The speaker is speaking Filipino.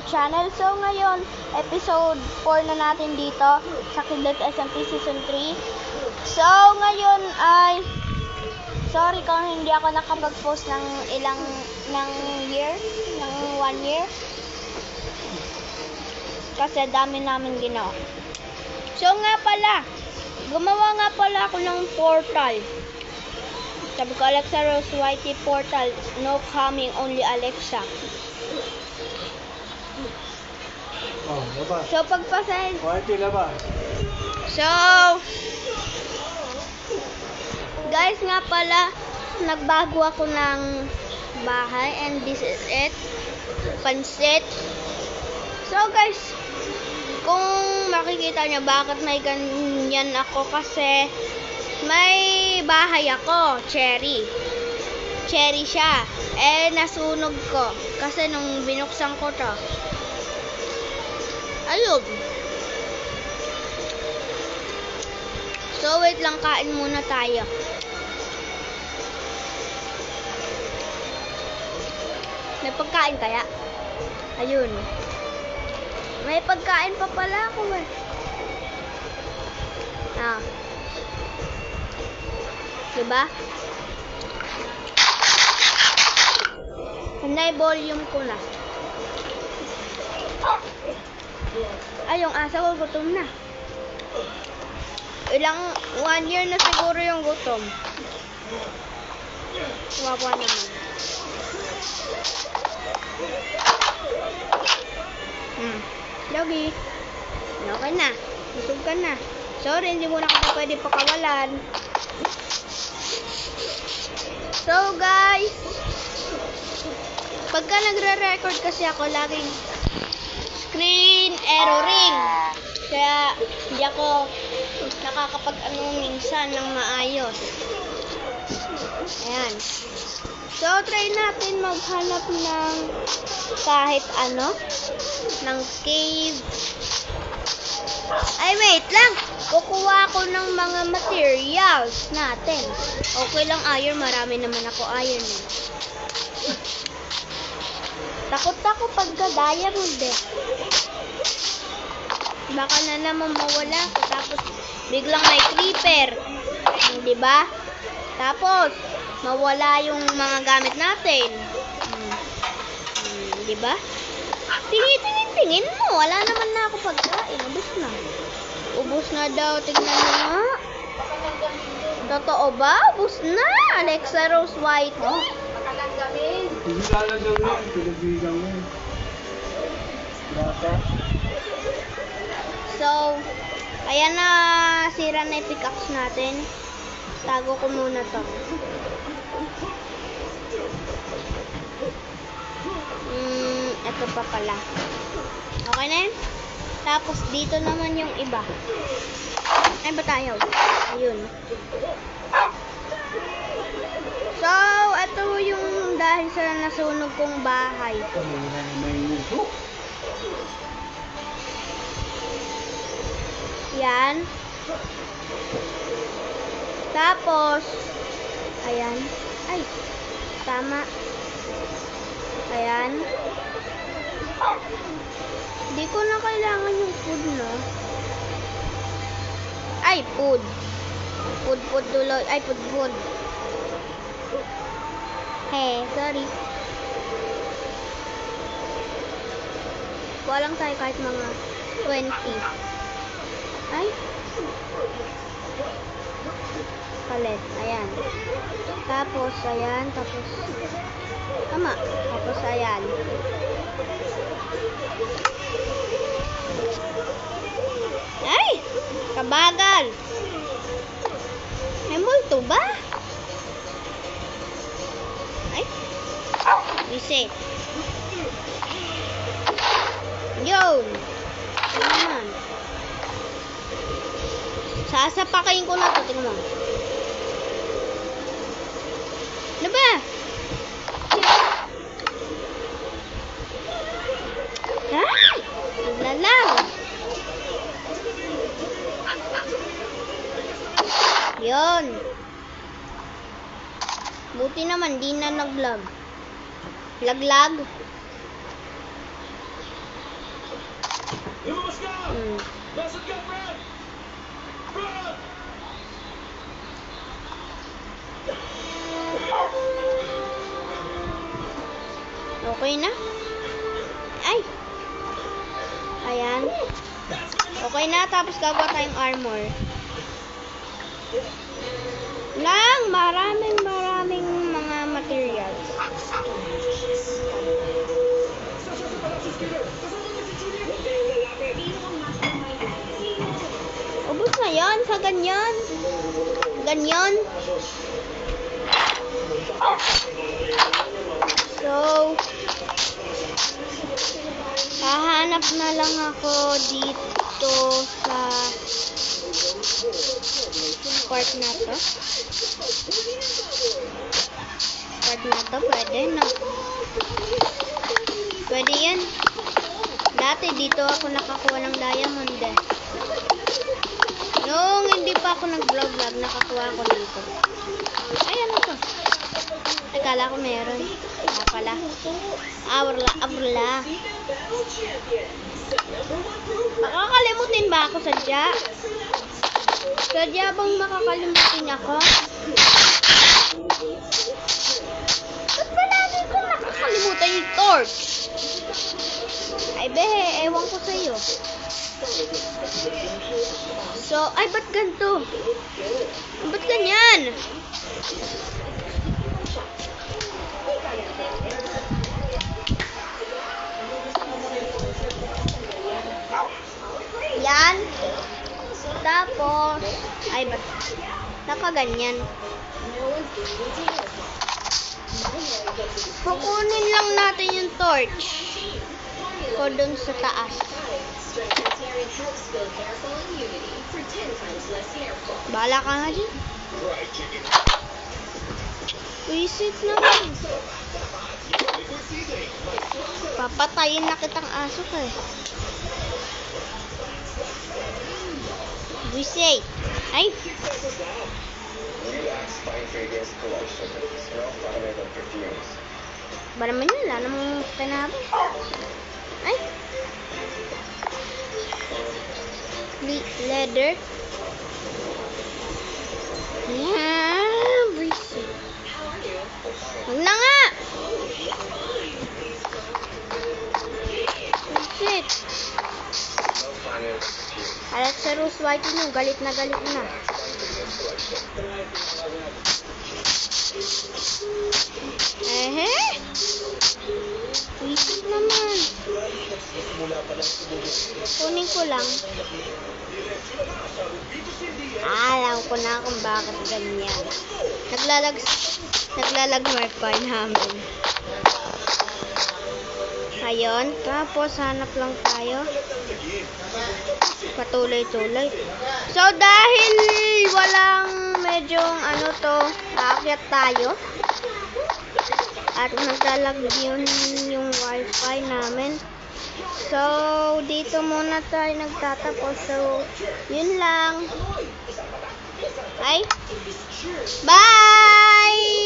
channel. So ngayon, episode 4 na natin dito sa Kidlat SMP Season 3. So ngayon ay sorry kung hindi ako nakapag-post ng year, ng 1 year. Kasi dami namin ginawa. So nga pala, gumawa nga pala ako ng portal. Sabi ko, Alexa Rose Whitey portal, no coming, only Alexa. Oh, labas. So pagpasahin. Whitey, labas. So guys nga pala, nagbago ako ng bahay and this is it. Pansit. So guys, kung makikita nyo bakit may ganyan ako, kasi may bahay ako, cherry siya, nasunog ko kasi nung binuksan ko to, ayun. So wait lang, kain muna tayo. May pagkain kaya? Ayun, may pagkain pa pala ako diba? Panay volume ko na. Ay, yung asa ko gutom na. 1 year na siguro yung gutom. Wawa naman. Doggy. Okay na. Busog ka na. Sorry, hindi mo na kita pwede pakawalan. So guys, pagka nagre-record kasi ako, laging screen erroring. Kaya hindi ako minsan ng maayos. Ayan. So try natin maghanap ng kahit ano, ng cave. Ay, wait lang. Kukuha ako ng mga materials natin. Okay lang iron. Marami naman ako iron. Takot ako pagka diamond Baka na naman mawala ako. Tapos, biglang may creeper. Diba? Tapos, mawala yung mga gamit natin. Diba? Tingin mo. Wala naman na ako pagkain. Ubus na daw. Tignan mo nga. Totoo ba? Ubus na. Alexa Rose Whitey. Hindi lalagawin. Pinabigang mo. Bata. So, ayan na. Sira na yung pickaxe natin. Tago ko muna to. Ito pa pala. Okay na yun? Tapos dito naman yung iba. Ay, ba tayo? Ayun. So, ito yung dahil sa nasunog kong bahay. Yan. Tapos, ayan. Ay, tama. Ayan. Di ko na kailangan yung food, no? Ay, food. Food duloy. Ay, food. Hey, sorry. Walang tayo kahit mga 20. Ay. Palit. Ayan. Tapos, ayan. Tapos, tama. Tapos, ayan. Ay! Kabagal! May multo ba? Ay! Reset. Yun! Ayan. Sasapakin ko na ito. Tingnan mo. Ano ba? Ay! Naglalang! Yun. Buti naman, di na nag-vlog. Laglag. Okay na? Ay! Ayan. Okay na, tapos gagawa tayong armor. Ng maraming mga materials. Ubus na yan sa ganyan. Ganyan. So, hahanap na lang ako dito sa part na to. Part na to, pwede na. Pwede yan. Dati dito ako nakakuha ng diamond eh. Nung hindi pa ako nag-vlog, nakakuha ako dito. Ay, ano to? Akala ko meron. Pala. Awrla. Makakalimutin ba ako sadya? Sadya bang makakalimutin ako? Ba't ba lagi ko nakakalimutan yung torch? Ay behe, ewan ko sa'yo. So, ay ba't ganito? Ba't ganyan? Yan. Tapos, ay ba't nakaganyan? Kukunin lang natin yung torch ko dun sa taas. Bala ka nga dyan. Wisit naman. Papatayin na kitang aso ka eh. Wisit. Ay. Ba naman yun? Wala namang tanabi. Ay. Leather. Yeah, wisit. Huwag na nga. Wisit. Alat sa Rose White nyo, galit na. Ehe. Wisit naman. Kunin ko lang. Alam ko na kung bakit ganyan. Naglalag wifi namin. Ayun. Tapos hanap lang tayo. Patuloy-tuloy. So dahil walang medyong ano to, aakyat tayo. At naglalag yun yung wifi namin. So, dito muna tayo nagtatapos. So, yun lang. Ay. Bye!